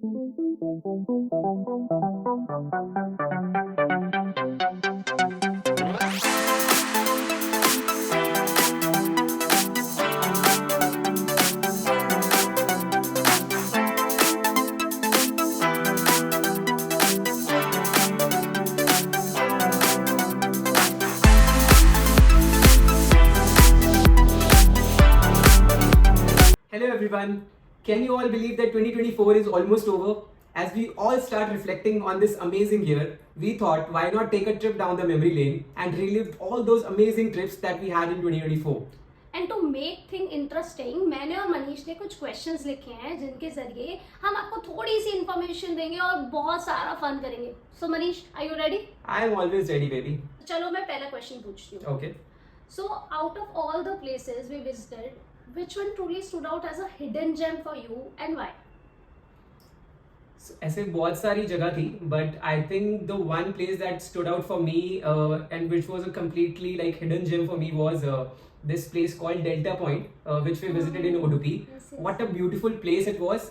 Hello everyone. Can you all believe that 2024 is almost over? As we all start reflecting on this amazing year, we thought why not take a trip down the memory lane and relive all those amazing trips that we had in 2024. And to make thing interesting मैंने और मनीष ने कुछ questions लिखे हैं जिनके जरिए हम आपको थोड़ी सी इंफॉर्मेशन देंगे और बहुत सारा फन करेंगे. So Manish, are you ready? I am always ready, baby. चलो मैं पहला क्वेश्चन पूछती हूँ. Okay. So out of all the places we visited, which one truly stood out as a hidden gem for you and why? So, ऐसे बहुत सारी जगह थी, but I think the one place that stood out for me and which was a completely like hidden gem for me was this place called Delta Point, which we visited in Udupi. Yes. What a beautiful place it was.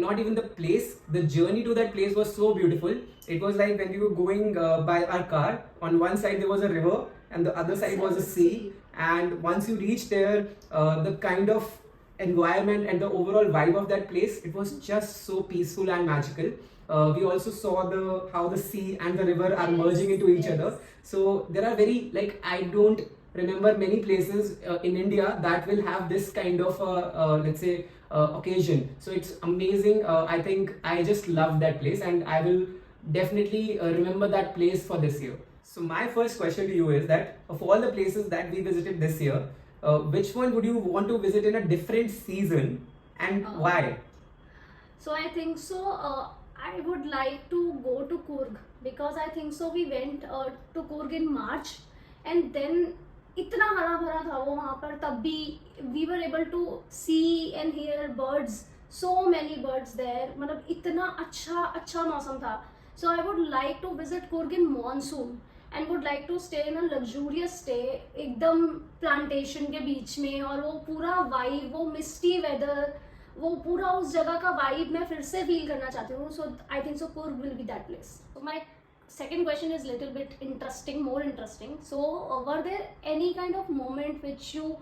Not even the place, the journey to that place was so beautiful. It was like when we were going by our car, on one side there was a river and the other side was a sea. And once you reach there, the kind of environment and the overall vibe of that place, it was just so peaceful and magical. We also saw how the sea and the river are merging into each other. So there are very like I don't remember many places in India that will have this kind of let's say occasion. So it's amazing. I think I just love that place and I will definitely remember that place for this year. So my first question to you is that of all the places that we visited this year, which one would you want to visit in a different season and why? So I think so. I would like to go to Coorg because I think so. We went to Coorg in March, and then इतना हरा भरा था वो वहाँ पर. तब भी we were able to see and hear birds. So many birds there. मतलब इतना अच्छा मौसम था. So I would like to visit Coorg in monsoon. And would like to stay in a luxurious stay एकदम प्लांटेशन के बीच में, और वो पूरा वाइब, वो मिस्टी वेदर, वो पूरा उस जगह का वाइब मैं फिर से फील करना चाहती हूँ. So I think so Coorg will be that place. So my second question is little bit more interesting. So were there any kind of moment which you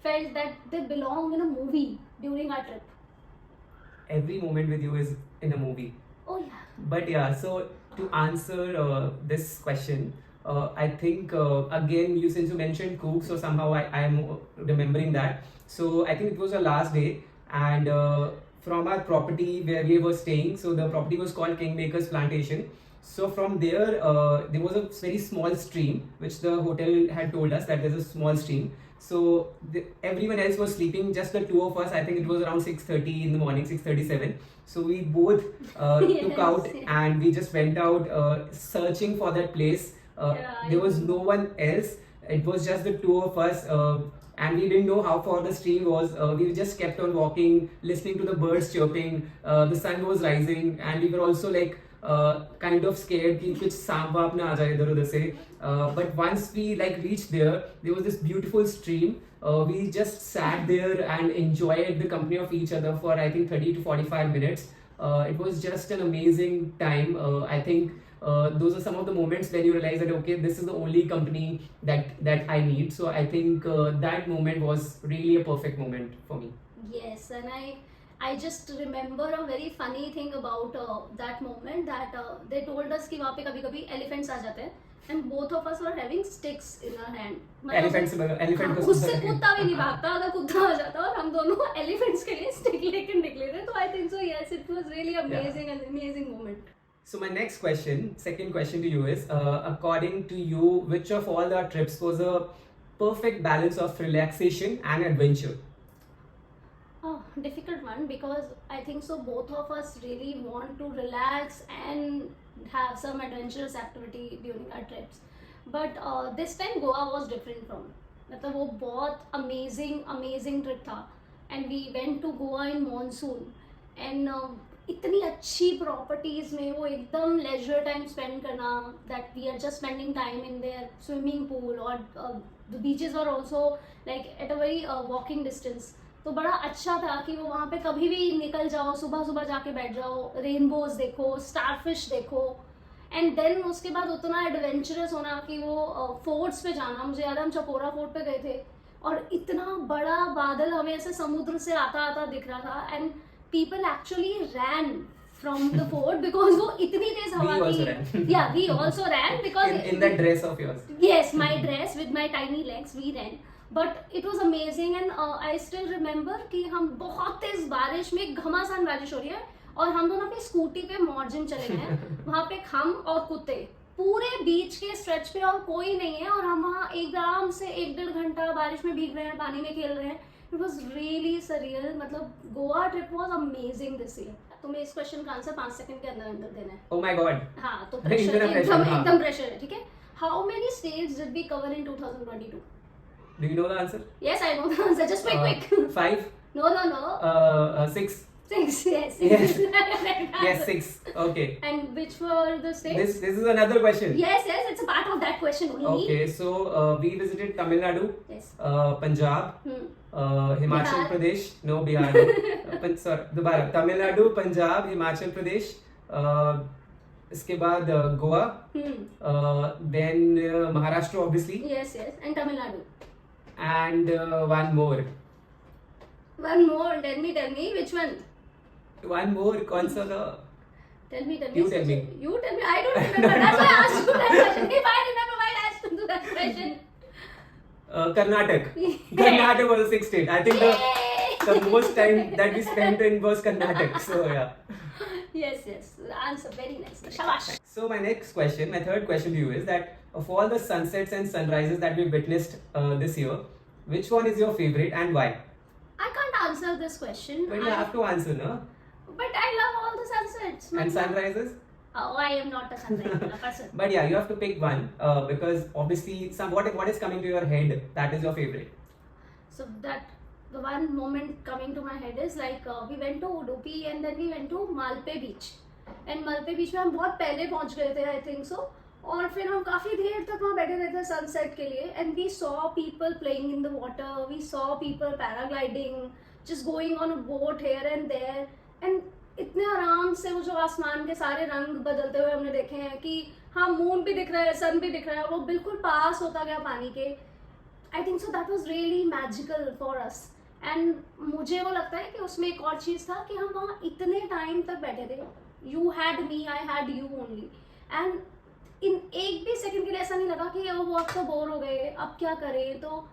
felt that they belong in a movie during our trip? Every moment with you is in a movie. Oh yeah. But yeah, so to answer this question, I think again since you mentioned Cook, so somehow I am remembering that. So I think it was our last day, and from our property where we were staying, so the property was called Kingmakers Plantation. So from there, there was a very small stream which the hotel had told us that there's a small stream. So everyone else was sleeping, just the two of us. I think it was around 6:30 in the morning, 6:37. So we both took out and we just went out searching for that place. There was no one else. It was just the two of us, and we didn't know how far the stream was. We just kept on walking, listening to the birds chirping. The sun was rising, and we were also like kind of scared कि कुछ सांप वाप ना आ जाए इधर उधर से. But once we like reached there was this beautiful stream. We just sat there and enjoyed the company of each other for I think 30 to 45 minutes. It was just an amazing time. I think those are some of the moments when you realize that okay, this is the only company that I need. So I think that moment was really a perfect moment for me. Yes, and I just remember a very funny thing about that moment that they told us कि वहाँ पे कभी-कभी elephants आ जाते हैं, and both of us were having sticks in our hand. Elephant को उससे कुत्ता भी नहीं भागता अगर कुत्ता आ जाता, और हम दोनों elephants के लिए stick लेकर निकले थे. तो I think so yes, it was really amazing, an amazing moment. So my second question to you is, according to you, which of all our trips was a perfect balance of relaxation and adventure? Oh, difficult one because I think so both of us really want to relax and have some adventurous activity during our trips. But this time Goa was different from. मतलब वो बहुत amazing trip था, and we went to Goa in monsoon, and इतनी अच्छी properties में वो एकदम leisure time spend करना, that we are just spending time in their swimming pool, or the beaches were also like at a very walking distance. तो बड़ा अच्छा था कि वो वहाँ पे कभी भी निकल जाओ, सुबह सुबह जाके बैठ जाओ, रेनबोज देखो, स्टारफिश देखो, एंड देन उसके बाद उतना एडवेंचरस होना कि वो फोर्ट्स पे जाना। मुझे याद है हम चपोरा फोर्ट पे गए थे और इतना बड़ा बादल हमें ऐसे समुद्र से आता आता दिख रहा था, and people actually ran from the fort because वो इतनी तेज We हवा also थी। ran. या we also ran because In that dress of yours. yes, my dress with my tiny legs, we ran, but it was amazing, and I still remember कि हम बहुत तेज बारिश में, घमासान बारिश हो रही है और हम दोनों अपनी स्कूटी पे मॉर्जिन चले गए हैं। वहाँ पे हम और कुत्ते पूरे बीच के स्ट्रेच पे और कोई नहीं है, और हम वहाँ एकदम से 1-1.5 घंटा बारिश में भीग रहे हैं, पानी में खेल रहे हैं। It was really surreal. मतलब Goa trip was amazing this year. तुम्हें इस क्वेश्चन का आंसर 5 सेकंड के अंदर अंदर देना है। Oh my God. हाँ, तो इतना प्रेशर pressure, एकदम हाँ. एकदम प्रेशर है, ठीक है। How many states did we cover in 2022? Do you know the answer? Yes, I know the answer. Just quick. 5. No, no, no. 6. 6. Yes. Yes. Correct Yes, answer. 6. Okay. And which were the states? This is another question. Yes, yes. It's a part of that question only. Okay, so we visited Tamil Nadu, Yes. Punjab, Hmm. Himachal Bihar. Pradesh. No, Bihar. No. Sorry, दोबारा Tamil Nadu, Punjab, Himachal Pradesh. इसके बाद Goa, Hmm. then Maharashtra obviously, Yes, yes. And Tamil Nadu. and one more. One more. Tell me which one? One more. कौन सा था? Tell me. You tell me. You tell me. I don't remember. That's why I asked you that question. If I remember, why I asked you that question? Karnataka. Karnataka was a 6th state. I think the most time that we spent in was Karnataka. So yeah. Yes, yes. The answer very nice. Shabash. So my next question, my third question to you is that of all the sunsets and sunrises that we've witnessed this year, which one is your favorite and why? I can't answer this question. But you have to answer, no? But I love all the sunsets. And sunrises? Oh, I am not a sunrise person. But yeah, you have to pick one because obviously what is coming to your head that is your favorite. So that the one moment coming to my head is like we went to Udupi and then we went to Malpe beach. And Malpe beach में हम बहुत पहले पहुंच गए थे, I think so. और फिर हम काफी देर तक वहाँ बैठे रहे थे सनसेट के लिए, and we saw people playing in the water, we saw people paragliding, just going on a boat here and there, and इतने आराम से वो जो आसमान के सारे रंग बदलते हुए हमने देखे हैं कि हाँ मून भी दिख रहा है, सन भी दिख रहा है, वो बिल्कुल पास होता गया पानी के। आई think so that was really magical for us, and मुझे वो लगता है कि उसमें एक और चीज़ था कि हम वहाँ इतने टाइम तक बैठे थे। You had me, I had you only, and in एक भी सेकंड के लिए ऐसा नहीं लगा कि वो अब तो बोर हो गए, अब क्या करें। तो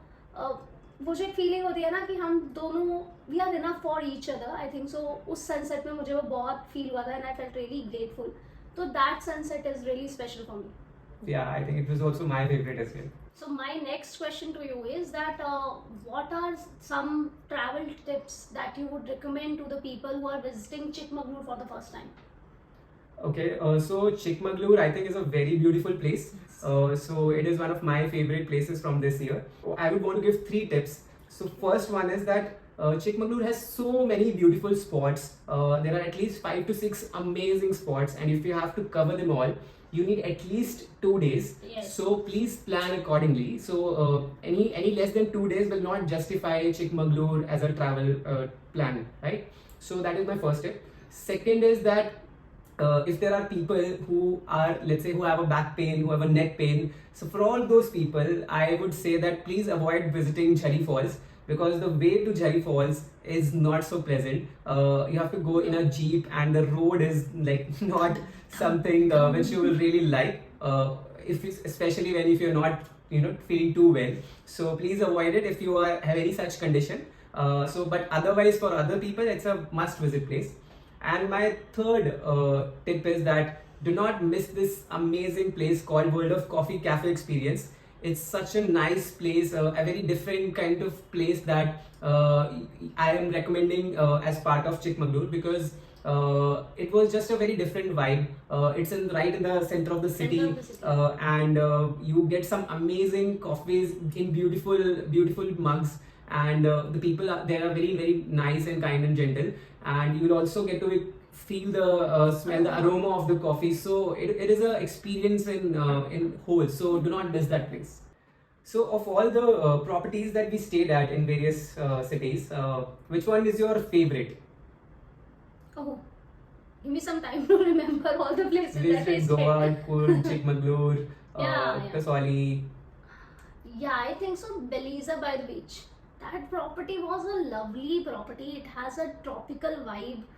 वो जो एक फीलिंग होती है ना कि हम दोनों we are enough for each other, I think so उस सनसेट में मुझे वो बहुत फील हुआ था, and I felt really grateful. तो that sunset is really special for me. Yeah, I think it was also my favorite as well. So my next question to you is that what are some travel tips that you would recommend to the people who are visiting Chikmagalur for the first time? Okay, so Chikmagalur I think is a very beautiful place. So it is one of my favorite places from this year. I would want to give 3 tips. So first one is that Chikmagalur has so many beautiful spots. There are at least 5 to 6 amazing spots, and if you have to cover them all, you need at least 2 days. Yes. So please plan accordingly. So any less than 2 days will not justify Chikmagalur as a travel plan, right? So that is my first tip. Second is that if there are people who are, let's say, who have a back pain, who have a neck pain, so for all those people, I would say that please avoid visiting Jhari Falls, because the way to Jhari Falls is not so pleasant. You have to go in a jeep, and the road is like not something which you will really like. Especially if you're not, feeling too well. So please avoid it if you have any such condition. But otherwise, for other people, it's a must-visit place. And my third tip is that do not miss this amazing place called World of Coffee Cafe Experience. It's such a nice place, a very different kind of place that I am recommending as part of Chikmagalur, because it was just a very different vibe. It's right in the center of the city, and you get some amazing coffees in beautiful mugs, and the people there are very, very nice and kind and gentle, and you will also get to feel the smell, the aroma of the coffee. So it is an experience in whole. So do not miss that place. So, of all the properties that we stayed at in various cities, which one is your favorite? Oh, give me some time to remember all the places We that I visited stayed. Goa, Kurd, Chikmagalur, Yeah. Kasoli. Yeah, I think so. Belize by the beach. That property was a lovely property. It has a tropical vibe.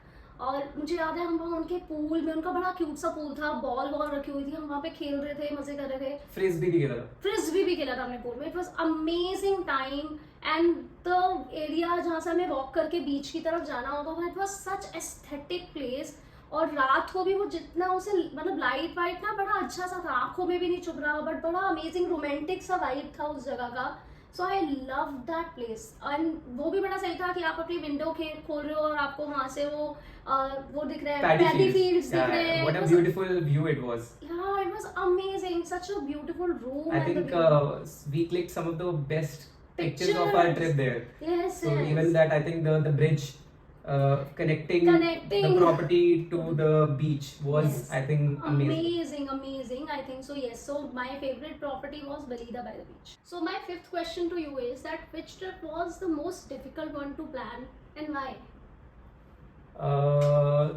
और मुझे याद है हम वहाँ उनके pool में, उनका बड़ा क्यूट सा पूल था, बॉल वॉल रखी हुई थी, हम वहाँ पे खेल रहे थे, मजे कर रहे थे, Frisbee भी खेला था. फ्रिस्बी भी खेला था हमने पूल में. It was amazing time. And the area जहाँ से हमें वॉक करके बीच की तरफ जाना होता था, it was such aesthetic place. और रात को भी वो जितना उसे मतलब लाइट वाइट ना बड़ा अच्छा सा था, आंखों में भी नहीं चुभ रहा, बट बड़ा अमेजिंग रोमांटिक सा वाइब था उस जगह का. So I love that place. एंड वो भी बड़ा सही था कि आप अपनी विंडो खोल रहे हो और आपको वहाँ से वो दिख रहा है, Paddy fields दिख Yeah, रहे हैं. what a beautiful view it was. Yeah, it was amazing. Such a beautiful room. I and the think view. we clicked some of the best pictures of our trip there. Yes, So yes. even that, I think the bridge connecting Connecting. the property to the beach was, Yes. I think, amazing. Amazing. I think so. Yes. So my favorite property was Balida by the beach. So my fifth question to you is that which trip was the most difficult one to plan and why?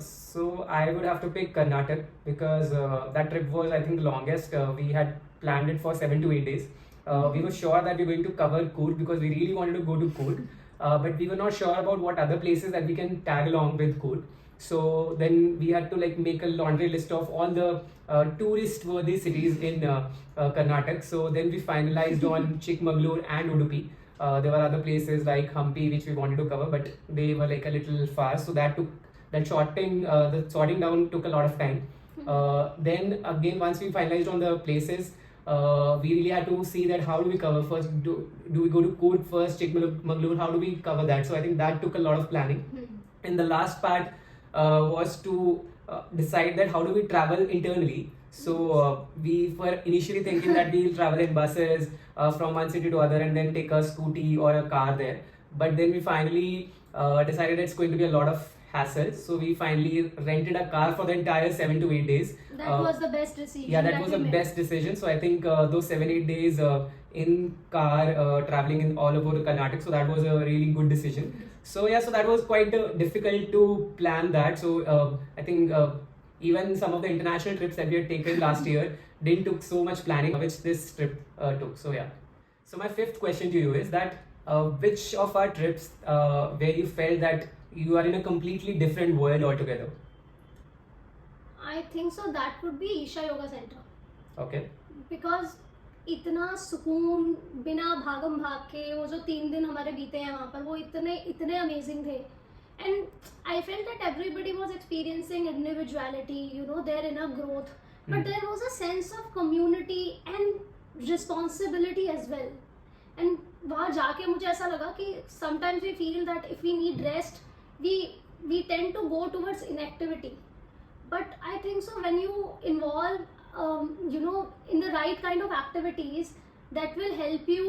So I would have to pick Karnataka because that trip was, I think, the longest. We had planned it for 7 to 8 days. We were sure that we were going to cover Coorg because we really wanted to go to Coorg, but we were not sure about what other places that we can tag along with Coorg. So then we had to like make a laundry list of all the tourist-worthy cities in Karnataka. So then we finalized on Chikmagalur and Udupi. There were other places like Hampi which we wanted to cover, but they were like a little far. So the sorting down took a lot of time. Then again, once we finalized on the places, we really had to see that how do we cover first. Do we go to Coorg first, Chikmagalur? How do we cover that? So I think that took a lot of planning. And the last part was to decide that how do we travel internally. So we were initially thinking that we'll travel in buses from one city to other and then take a scooty or a car there. But then we finally decided it's going to be a lot of hassle. So we finally rented a car for the entire 7 to 8 days. That was the best decision. Yeah, that was the best decision. So I think those 7-8 days in car traveling in all over Karnataka. So that was a really good decision. So yeah, so that was quite difficult to plan that. So I think even some of the international trips that we had taken last year didn't took so much planning, which this trip took. So yeah. So my fifth question to you is that which of our trips where you felt that you are in a completely different world altogether? I think so. That would be Isha Yoga Center. Okay. Because इतना सुकून बिना भागम भाग के वो जो 3 दिन हमारे बीते हैं वहाँ पर वो इतने अमेजिंग थे. And I felt that everybody was experiencing individuality, their inner growth, but there was a sense of community and responsibility as well. And वहाँ जाके मुझे ऐसा लगा कि sometimes we feel that if we need rest, we tend to go towards inactivity. But I think so when you involve in the right kind of activities that will help you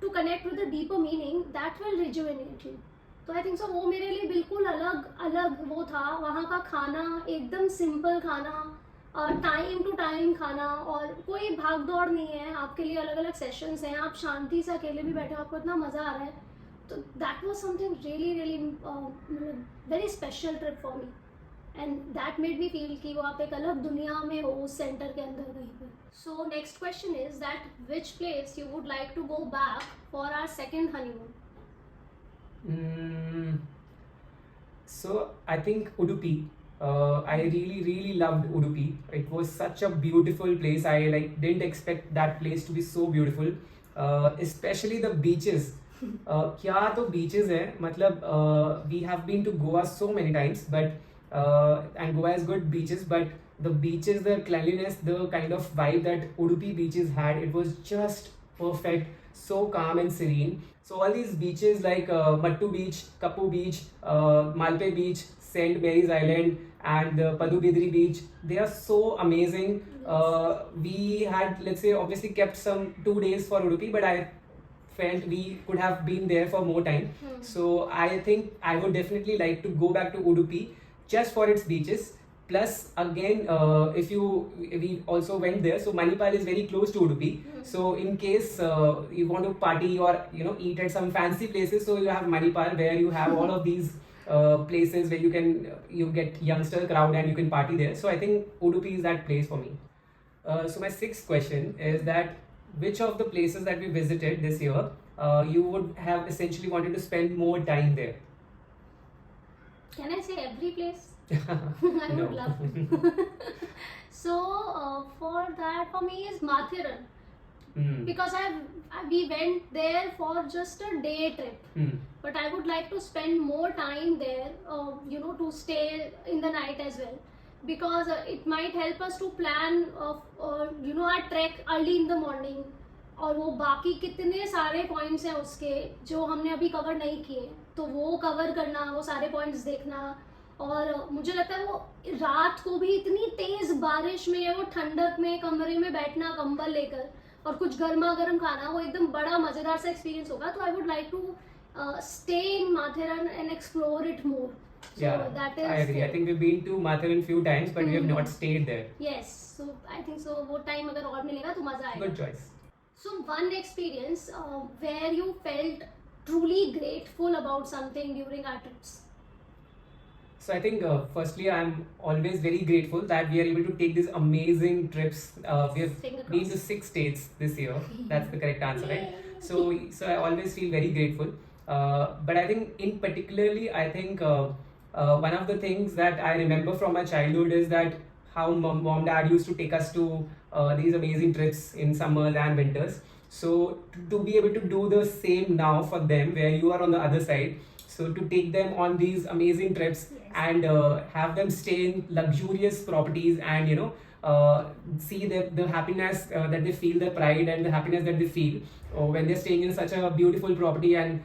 to connect with a deeper meaning, that will rejuvenate you. तो आई think सो वो मेरे लिए बिल्कुल अलग वो था. वहाँ का खाना एकदम सिंपल खाना, टाइम टू टाइम खाना, और कोई भाग दौड़ नहीं है. आपके लिए अलग अलग सेशंस हैं, आप शांति से अकेले भी बैठे हो, आपको इतना मज़ा आ रहा है. तो that was something really very special trip for me. And that made me feel कि वो आप एक अलग दुनिया में हो उस सेंटर के अंदर कहीं पर. So next question is that which place you would like to go back for our second honeymoon? So I think Udupi. I really loved Udupi. It was such a beautiful place. I didn't expect that place to be so beautiful. Especially the beaches. क्या तो beaches है, मतलब we have been to Goa so many times, but and Goa has good beaches, but the beaches, the cleanliness, the kind of vibe that Udupi beaches had, it was just perfect, so calm and serene. So all these beaches like Mattu Beach, Kappu Beach, Malpe Beach, St. Mary's Island, and Padubidri Beach, they are so amazing. We had, let's say, obviously kept some 2 days for Udupi, but I felt we could have been there for more time. So I think I would definitely like to go back to Udupi just for its beaches. Plus, again, we also went there. So Manipal is very close to Udupi. So in case you want to party or eat at some fancy places, so you have Manipal where you have all of these places where you get youngster crowd and you can party there. So I think Udupi is that place for me. So my sixth question is that which of the places that we visited this year you would have essentially wanted to spend more time there? Can I say every place? I No. would love to. So for that, for me is Mathiran, because we went there for just a day trip. But I would like to spend more time there, to stay in the night as well, because it might help us to plan our trek early in the morning. और वो बाकी कितने सारे points हैं उसके जो हमने अभी कवर नहीं किए, तो वो कवर करना, वो सारे पॉइंट्स देखना. और मुझे लगता है वो रात को भी इतनी तेज बारिश में या वो ठंडक में कमरे में बैठना कंबल लेकर और कुछ गर्मा गर्म खाना, वो एकदम बड़ा मजेदार सा एक्सपीरियंस होगा. तो I would like to stay in Mathiran and explore it more. So Yeah, that is I agree. I think we've been to Mathiran few times, but we have not stayed there. yes. So I think so वो time अगर और मिलेगा तो मजा आएगा. Good choice. So one experience where you felt truly grateful about something during our trips. So I think firstly I'm always very grateful that we are able to take these amazing trips. We have Finger been crossed. to 6 states this year. That's the correct answer, right? So I always feel very grateful. But I think in particularly, I think one of the things that I remember from my childhood is that how mom dad used to take us to these amazing trips in summers and winters. So to be able to do the same now for them, where you are on the other side, so to take them on these amazing trips and have them stay in luxurious properties and see the happiness that they feel, the pride and the happiness that they feel when they're staying in such a beautiful property, and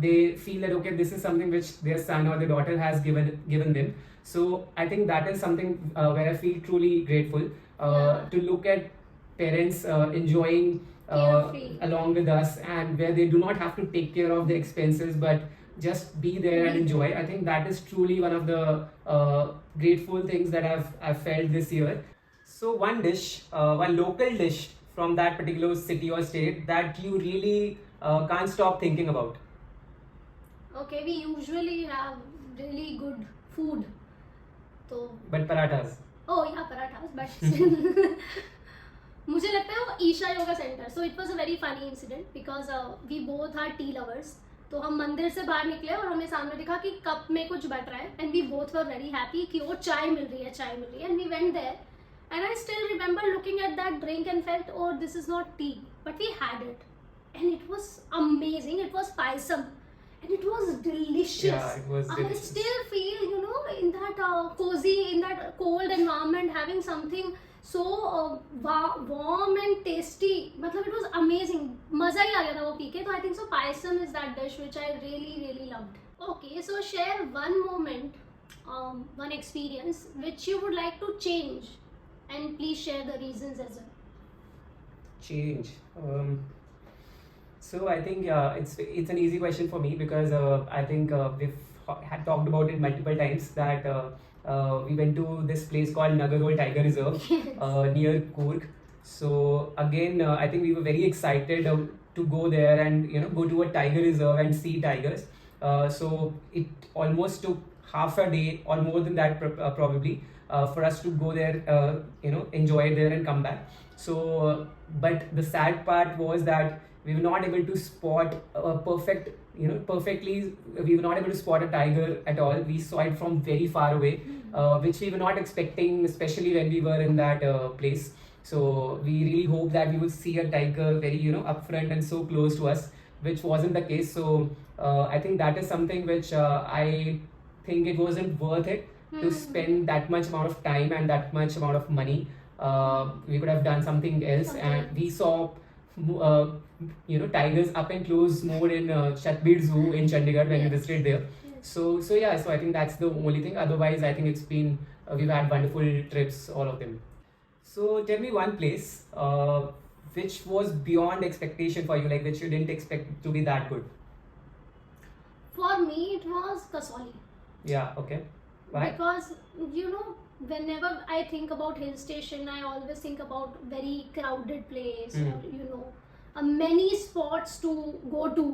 they feel that okay, this is something which their son or their daughter has given them. So I think that is something where I feel truly grateful to look at parents enjoying Carefree. along with us, and where they do not have to take care of the expenses but just be there and enjoy. I think that is truly one of the grateful things that I've felt this year. So one dish, one local dish from that particular city or state that you really can't stop thinking about. Okay, we usually have really good food. तो But parathas. oh yeah, parathas, but still. मुझे लगता है वो Isha Yoga Centre. So it was a very funny incident because we both are tea lovers. तो हम मंदिर से बाहर निकले और हमें सामने दिखा कि कप में कुछ बट रहा है, and we both were very happy कि वो चाय मिल रही है, and we went there, and I still remember looking at that drink and felt, oh, this is not tea, but we had it, and it was amazing. It was paisam, and it was delicious. Yeah, it was I delicious. still feel, in that cozy, in that cold environment, having something so warm and tasty. मतलब it was amazing. मजा ही आ गया था वो P के. तो I think so paisam is that dish which I really really loved. Okay, so share one moment, one experience which you would like to change, and please share the reasons as well. Change. So I think it's an easy question for me because I think we've had talked about it multiple times that we went to this place called Nagarhole Tiger Reserve near Coorg. So again, I think we were very excited to go there and go to a tiger reserve and see tigers. So it almost took half a day or more than that probably for us to go there, enjoy it there and come back. So, but the sad part was that we were not able to spot a perfectly. We were not able to spot a tiger at all. We saw it from very far away, which we were not expecting, especially when we were in that place. So we really hope that we would see a tiger very up front and so close to us, which wasn't the case. So I think that is something which I think it wasn't worth it to spend that much amount of time and that much amount of money. We could have done something else, and we saw tigers up and close more in Chatbir Zoo in Chandigarh when we visited there. So I think that's the only thing. Otherwise, I think it's been we've had wonderful trips, all of them. So tell me one place which was beyond expectation for you, like which you didn't expect to be that good. For me, it was Kasoli. Yeah. Okay. Why? Because you know, whenever I think about hill station, I always think about very crowded place, Hmm. or you know, many spots to go to.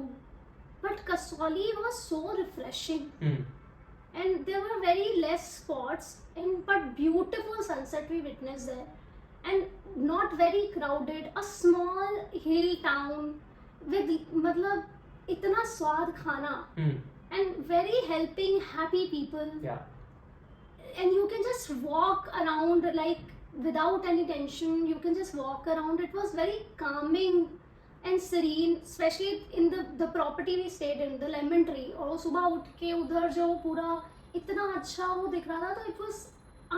But Kasoli was so refreshing, Hmm. and there were very less spots, and but beautiful sunset we witnessed there, and not very crowded. A small hill town with मतलब इतना स्वाद खाना, Hmm. and very helping, happy people. Yeah. And you can just walk around like without any tension. You can just walk around. It was very calming and serene, especially in the property we stayed in, the lemon tree. और वो सुबह उठ के उधर जो पूरा इतना अच्छा वो दिख रहा था, तो it was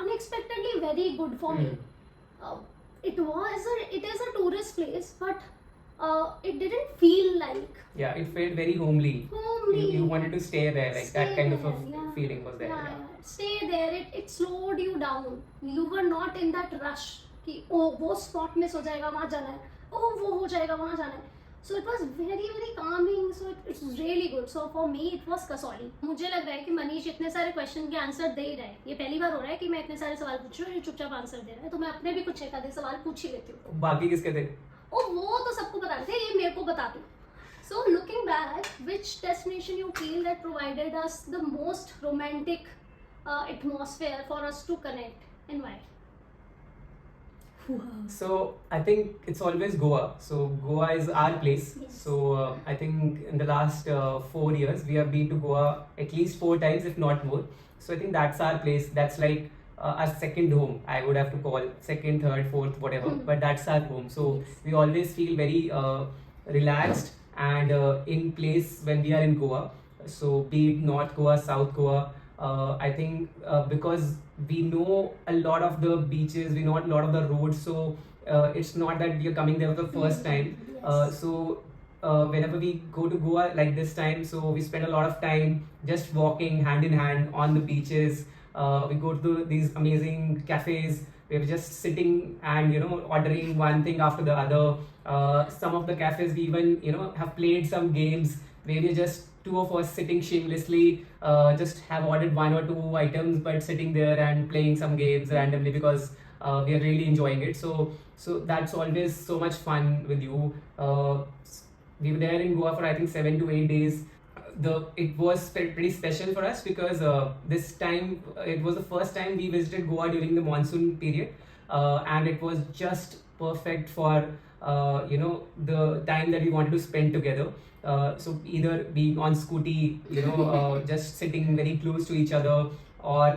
unexpectedly very good for me. It is a tourist place, but it didn't feel like Yeah, it felt very homely. homely. You wanted to stay there, like that Stay kind of a there, yeah. feeling was there. Yeah, Yeah. yeah. Stay there. It slowed you down. You were not in that rush कि ओ वो spot miss हो जाएगा वहाँ जाना है, ओ वो हो जाएगा वहाँ जाना है. So it was very very calming. So it's really good. So for me it was Kasoli. मुझे लग रहा है कि मनीष इतने सारे क्वेश्चन के आंसर दे ही रहा है. ये पहली बार हो रहा है कि मैं इतने सारे सवाल पूछ रही हूँ, ये चुपचाप आंसर दे रहा है. तो मैं अपने भी कुछ एक आधे सवाल पूछ ही लेती हूँ. बाकी किसके थे? ओ वो तो सबको बता थे, ये मेरे को बता दो. So looking back, which destination you feel that provided us the most romantic atmosphere for us to connect, and why? So I think it's always Goa. So Goa is our place. Yes. So I think in the last 4 years we have been to Goa at least 4 times, if not more. So I think that's our place. That's like our second home. I would have to call second, third, fourth, whatever. Mhm. But that's our home. So Yes. we always feel very relaxed and in place when we are in Goa. So be it North Goa, South Goa. I think because we know a lot of the beaches, we know a lot of the roads, so it's not that we are coming there for the first time. Yes. So whenever we go to Goa like this time, so we spend a lot of time just walking hand in hand on the beaches. We go to these amazing cafes. We're just sitting and ordering one thing after the other. Some of the cafes we even have played some games where we're just two of us sitting shamelessly, just have ordered 1 or 2 items, but sitting there and playing some games randomly because we are really enjoying it. So that's always so much fun with you. We were there in Goa for I think 7 to 8 days. It was pretty special for us because this time it was the first time we visited Goa during the monsoon period, and it was just perfect for the time that we wanted to spend together. So either being on scooty, just sitting very close to each other, or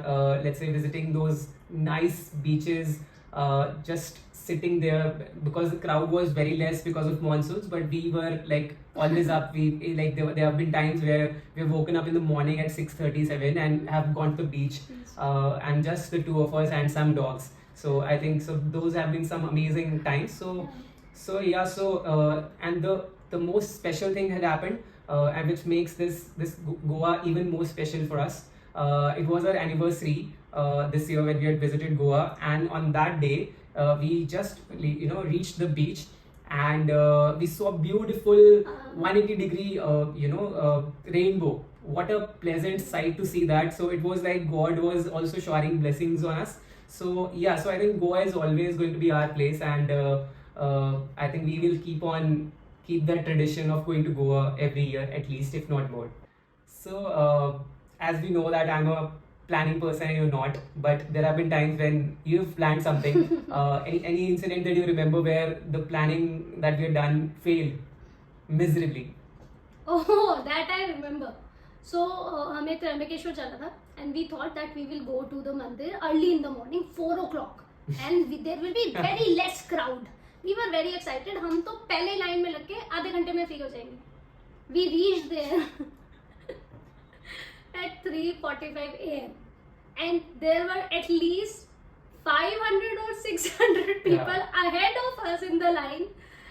let's say visiting those nice beaches, just sitting there because the crowd was very less because of monsoons, but we were like always up. We like there have been times where we've woken up in the morning at 6:37 and have gone to the beach, and just the two of us and some dogs. So I think so those have been some amazing times. So and the most special thing had happened, and which makes this Goa even more special for us. It was our anniversary this year when we had visited Goa, and on that day we just reached the beach, and we saw a beautiful 180-degree rainbow. What a pleasant sight to see that. So it was like God was also showering blessings on us. So so I think Goa is always going to be our place, and I think we will keep that tradition of going to Goa every year at least, if not more. So as we know that I'm a planning person and you're not, but there have been times when you've planned something. Any incident that you remember where the planning that we had done failed miserably? Oh, that I remember. So हमें त्र्यंबकेश्वर जाना था, and we thought that we will go to the mandir early in the morning, 4 o'clock, and there will be very less crowd. We were very excited. हम तो पहले line में लग के आधे घंटे में फ्री हो जाएंगे. We reached there at 3:45 a.m. and there were at least 500 or 600 people ahead of us in the line,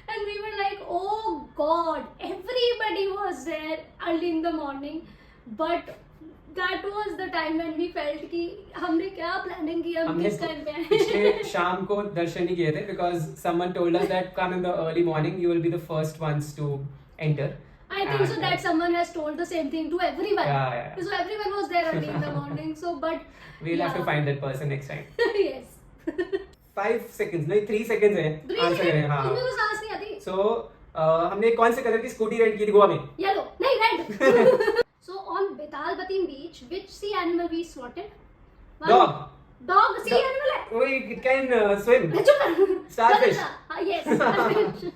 and we were like, oh God, everybody was there early in the morning. But that was the time when we felt कि हमने क्या planning किया, हम किस time पे आए. पिछले शाम को दर्शन नहीं किए थे because someone told us that come in the early morning, you will be the first ones to enter. I think so that someone has told the same thing to everyone. Yeah. So everyone was there early in the morning. So, but We'll have to find that person next time. yes. 5 seconds, नहीं 3 seconds है 3 answer seconds. है हाँ. उसमें तो सांस नहीं आती. So हमने कौन से कलर की स्कूटी रेंट की थी गोवा में? Yellow. नहीं, red. So on Betalbatin beach, which sea animal we spotted? Dog. Dog sea animal है. Wait, it can swim. चुप. Starfish. Yes, starfish.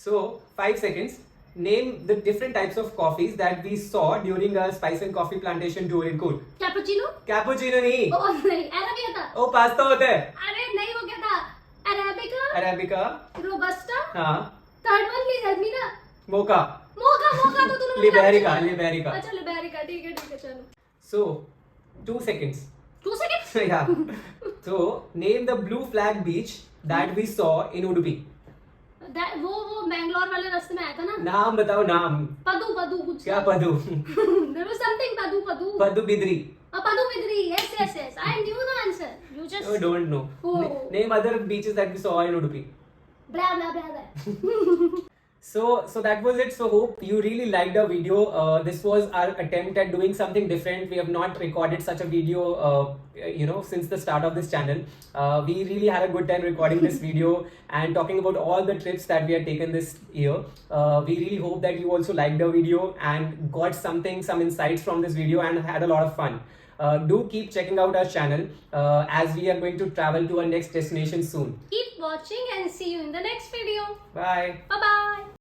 So 5 seconds. Name the different types of coffees that we saw during our spice and coffee plantation tour in Coorg. Cappuccino? Cappuccino नहीं. Oh नहीं, Arabica था. वो pasta होता है. अरे नहीं वो क्या था? Arabica, Arabica. Robusta. हाँ. Third one please help me ना. Mocha. मोका तो तूने Liberica. अच्छा लिबेरिका ठीक है चलो. So 2 seconds. 2 seconds. Yeah. So name the blue flag beach that we saw in Udupi. वो बैंगलोर वाले रास्ते में आया था ना. नाम बताओ नाम. पदू कुछ. क्या पदू? There was something पदू. पदू Bidri. Padu Bidri. Yes. I knew the answer. You just. You don't know. Oh. Name other beaches that we saw in Udupi. Blah. So that was it. So hope you really liked our video. This was our attempt at doing something different. We have not recorded such a video, since the start of this channel. We really had a good time recording this video and talking about all the trips that we had taken this year. We really hope that you also liked the video and got some insights from this video and had a lot of fun. Do keep checking out our channel as we are going to travel to our next destination soon. Keep watching and see you in the next video. Bye. Bye.